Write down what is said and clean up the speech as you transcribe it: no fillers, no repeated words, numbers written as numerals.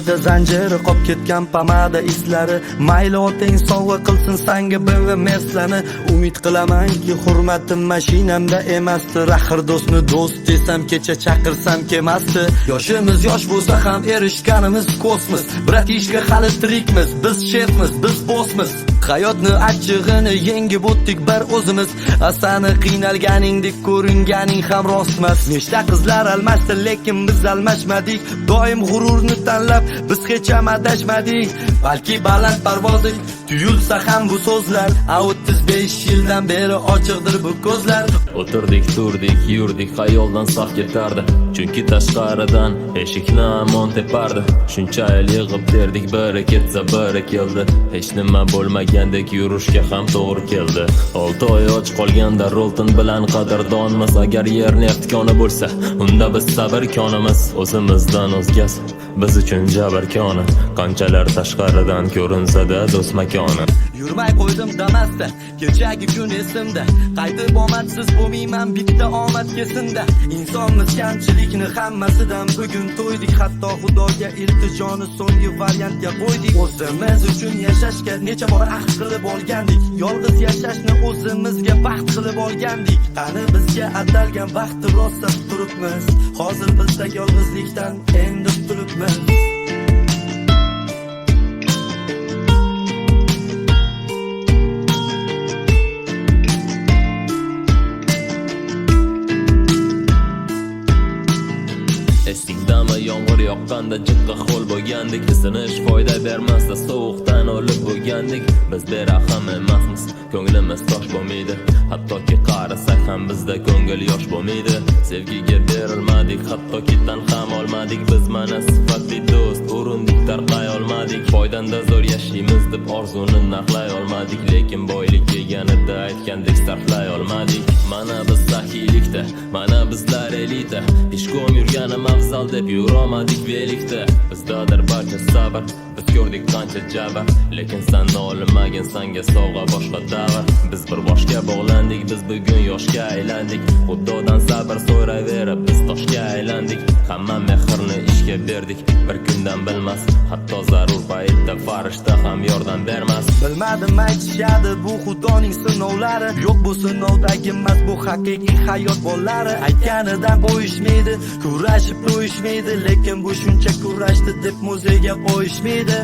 qo'lida zanjiri qolib ketgan pomada izlari. Mayli otang sovg'a qilsin sanga BMW'larni. Umid qilamanki hurmatim mashinamda emasdi. Rahir do'stni do'st desam kecha chaqirsam kelmasdi. Yoshimiz yosh bo'lsa ham erishganimiz kosmos. Bratishka hali tirikmiz, biz shefmiz, biz bossmiz. Hayotni achchig'ini yengib o'tdik bir o'zimiz. Asani qiynalganingdek ko'ringaning ham rostmas. Nechta qizlar almashdi, lekin biz almashmadik. Doim g'ururni tanlab biz hech ham adashmadik. Balki baland parvozlik tuyulsa ham bu so'zlar. 35 yildan beri ochiqdir bu ko'zlar. O'tirdik, turdik, yurdik, xayoldan saf ketardi. Chunki tashqaridan eshikni amon tepardi. Shuncha yil yig'ib derdik, biri ketsa biri keldi. Hech nima bo'lmagandek yurishga ham to'g'ri keldi. 6 oy och qolganda Rolton bilan qadrdonmiz. Agar yer neft koni bo'lsa, unda biz sabr konimiz. O'zimizdan o'zgasi biz uchun jabr koni. Qanchalar tashqaridan ko'rinsa-da do'st makoni. Yurmay qo'ydim Damasda, kechagi kun esimda. Qaytib omadsiz bo'lmayman bitta omad kesinda. Insonmiz kamchilikni hammasidan bugun to'ydik. Hatto Xudoga iltijoni so'nggi variantga qo'ydik. O'zimiz uchun yashashga necha bor ahd qilib olgandik. Yolg'iz yashashni o'zimizga baxt qilib olgandik. Qani bizga atalgan vaqtni rosa turibmiz. Hozir bizda yolg'izlikdan endi qutulibmiz. Esingdami yomg'ir yoqqanda jiqqa ho'l bo'lgandik. Isinish foyda bermasda sovuqdan o'lib bo'lgandik. Biz berahm emasmiz, ko'nglimiz tosh bo'lmaydi. Hattoki qarisak ham bizda ko'ngil yosh bo'lmaydi. Sevgiga berilmadik, hattoki tan ham olmadik. Biz mana sifatli do'st urindik, tarqay olmadik. Foydanda zo'r yashaymiz deb orzuni naqlay olmadik. Lekin boylik kelganida aytgandek sarflay olmadik. Mana biz sahiylikda, mana bizlar elita. Ishqom yurganim afzal deb yurolmadik velikda. Bizdadir barcha sabr, biz ko'rdik qancha jabr. Lekin sen olmagin, senga sovg'a boshqa davr. Biz bir boshga bog'landik, biz bugun yoshga aylandik. Xudodan sabr so'rayverib biz toshga aylandik. Hamma mehrni ishga berdik, bir kundan bilmas. Hatto zarur paytda farishta ham yordam bermas. Bilmadim aytishadi bu Xudoning sinovlari. Yo'q bu sinovdagi emas, bu haqiqiy hayot bollari. Aytganidan qo'yishmaydi, kurashib to'yishmaydi. Lekin bu shuncha kurashdi deb muzeyga qo'yishmaydi.